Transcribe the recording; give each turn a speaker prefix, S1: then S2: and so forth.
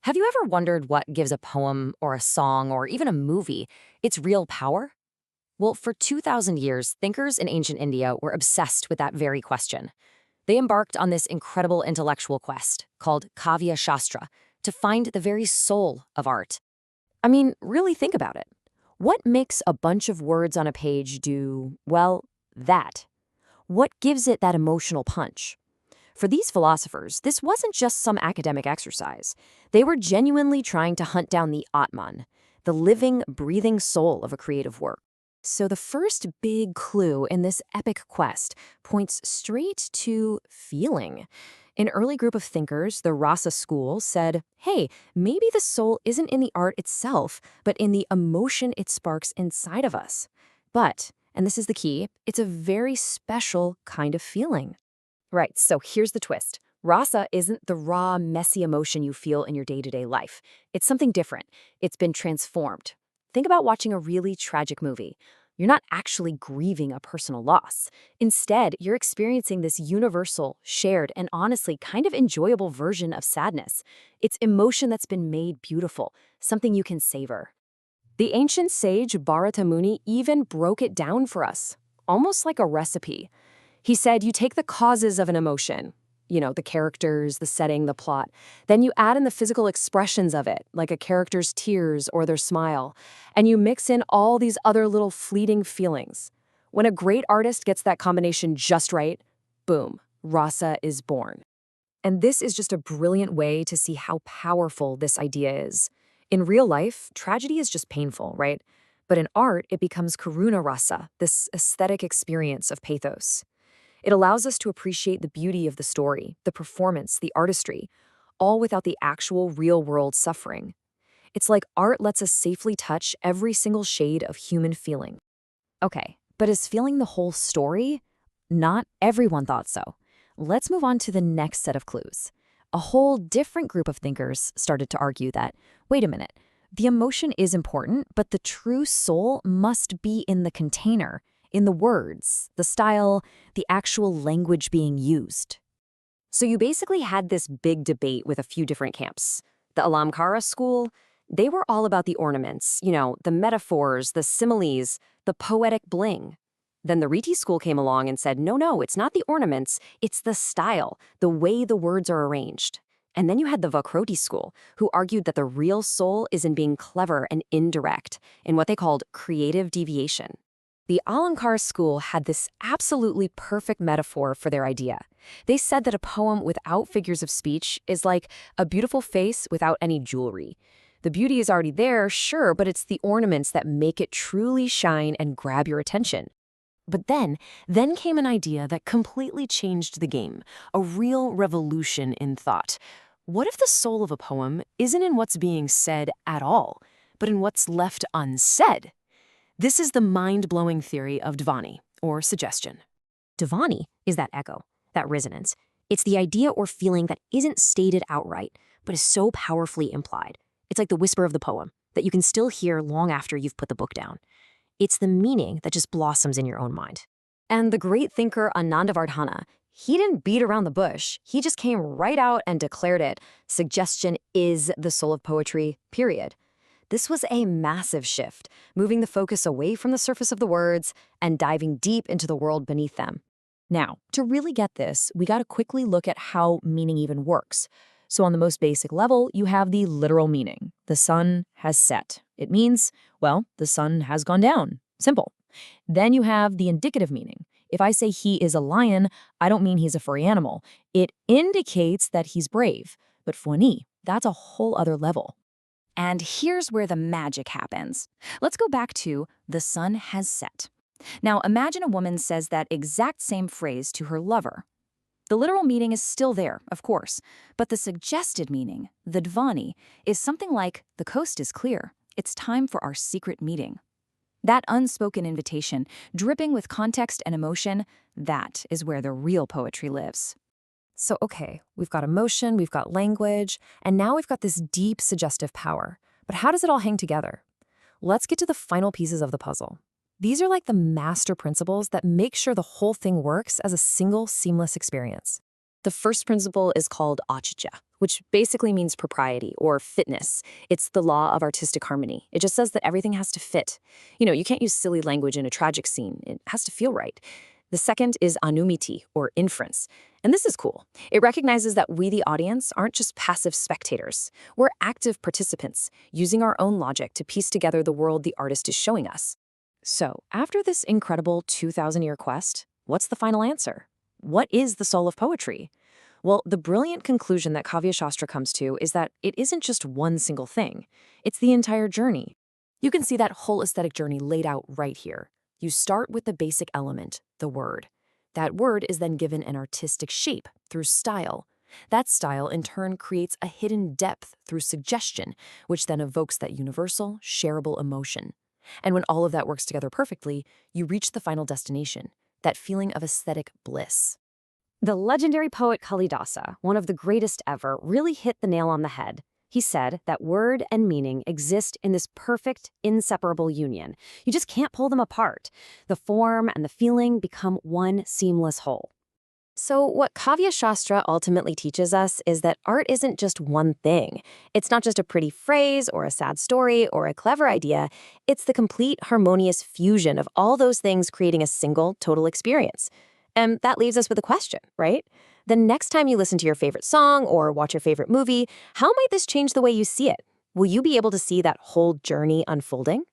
S1: Have you ever wondered what gives a poem or a song or even a movie its real power? Well, for 2,000 years, thinkers in ancient India were obsessed with that very question. They embarked on this incredible intellectual quest called Kāvyaśāstra to find the very soul of art. I mean, really think about it. What makes a bunch of words on a page do, well, that? What gives it that emotional punch? For these philosophers, this wasn't just some academic exercise. They were genuinely trying to hunt down the Atman, the living, breathing soul of a creative work. So the first big clue in this epic quest points straight to feeling. An early group of thinkers, the Rasa school, said, hey, maybe the soul isn't in the art itself, but in the emotion it sparks inside of us. But, and this is the key, it's a very special kind of feeling. Right, so here's the twist. Rasa isn't the raw, messy emotion you feel in your day-to-day life. It's something different. It's been transformed. Think about watching a really tragic movie. You're not actually grieving a personal loss. Instead, you're experiencing this universal, shared, and honestly kind of enjoyable version of sadness. It's emotion that's been made beautiful, something you can savor. The ancient sage Bharata Muni even broke it down for us, almost like a recipe. He said you take the causes of an emotion, the characters, the setting, the plot. Then you add in the physical expressions of it, like a character's tears or their smile. And you mix in all these other little fleeting feelings. When a great artist gets that combination just right, boom, rasa is born. And this is just a brilliant way to see how powerful this idea is. In real life, tragedy is just painful, right? But in art, it becomes karuna rasa, this aesthetic experience of pathos. It allows us to appreciate the beauty of the story, the performance, the artistry, all without the actual real-world suffering. It's like art lets us safely touch every single shade of human feeling. Okay, but is feeling the whole story? Not everyone thought so. Let's move on to the next set of clues. A whole different group of thinkers started to argue that, wait a minute, the emotion is important, but the true soul must be in the container, in the words, the style, the actual language being used. So you basically had this big debate with a few different camps. The Alamkara school, they were all about the ornaments, the metaphors, the similes, the poetic bling. Then the Riti school came along and said, no, it's not the ornaments, it's the style, the way the words are arranged. And then you had the Vakrokti school, who argued that the real soul is in being clever and indirect, in what they called creative deviation. The Alamkara school had this absolutely perfect metaphor for their idea. They said that a poem without figures of speech is like a beautiful face without any jewelry. The beauty is already there, sure, but it's the ornaments that make it truly shine and grab your attention. But then came an idea that completely changed the game, a real revolution in thought. What if the soul of a poem isn't in what's being said at all, but in what's left unsaid? This is the mind-blowing theory of Dhvani, or suggestion. Dhvani is that echo, that resonance. It's the idea or feeling that isn't stated outright, but is so powerfully implied. It's like the whisper of the poem that you can still hear long after you've put the book down. It's the meaning that just blossoms in your own mind. And the great thinker Anandavardhana, he didn't beat around the bush. He just came right out and declared it. Suggestion is the soul of poetry, period. This was a massive shift, moving the focus away from the surface of the words and diving deep into the world beneath them. Now, to really get this, we got to quickly look at how meaning even works. So on the most basic level, you have the literal meaning. The sun has set. It means, well, the sun has gone down. Simple. Then you have the indicative meaning. If I say he is a lion, I don't mean he's a furry animal. It indicates that he's brave. But Dhvani, that's a whole other level. And here's where the magic happens. Let's go back to the sun has set. Now imagine a woman says that exact same phrase to her lover. The literal meaning is still there, of course, but the suggested meaning, the Dhvani, is something like, the coast is clear. It's time for our secret meeting. That unspoken invitation, dripping with context and emotion, that is where the real poetry lives. So, okay, we've got emotion, we've got language, and now we've got this deep suggestive power. But how does it all hang together? Let's get to the final pieces of the puzzle. These are like the master principles that make sure the whole thing works as a single seamless experience.
S2: The first principle is called ācīca, which basically means propriety or fitness. It's the law of artistic harmony. It just says that everything has to fit. You can't use silly language in a tragic scene. It has to feel right. The second is anumiti, or inference. And this is cool. It recognizes that we, the audience, aren't just passive spectators. We're active participants, using our own logic to piece together the world the artist is showing us.
S1: So, after this incredible 2,000-year quest, what's the final answer? What is the soul of poetry? Well, the brilliant conclusion that Kāvyaśāstra comes to is that it isn't just one single thing. It's the entire journey. You can see that whole aesthetic journey laid out right here. You start with the basic element, the word. That word is then given an artistic shape through style. That style, in turn, creates a hidden depth through suggestion, which then evokes that universal, shareable emotion. And when all of that works together perfectly, you reach the final destination, that feeling of aesthetic bliss. The legendary poet Kalidasa, one of the greatest ever, really hit the nail on the head. He said that word and meaning exist in this perfect, inseparable union. You just can't pull them apart. The form and the feeling become one seamless whole. So what Kāvyaśāstra ultimately teaches us is that art isn't just one thing. It's not just a pretty phrase or a sad story or a clever idea. It's the complete harmonious fusion of all those things creating a single, total experience. And that leaves us with a question, right? The next time you listen to your favorite song or watch your favorite movie, how might this change the way you see it? Will you be able to see that whole journey unfolding?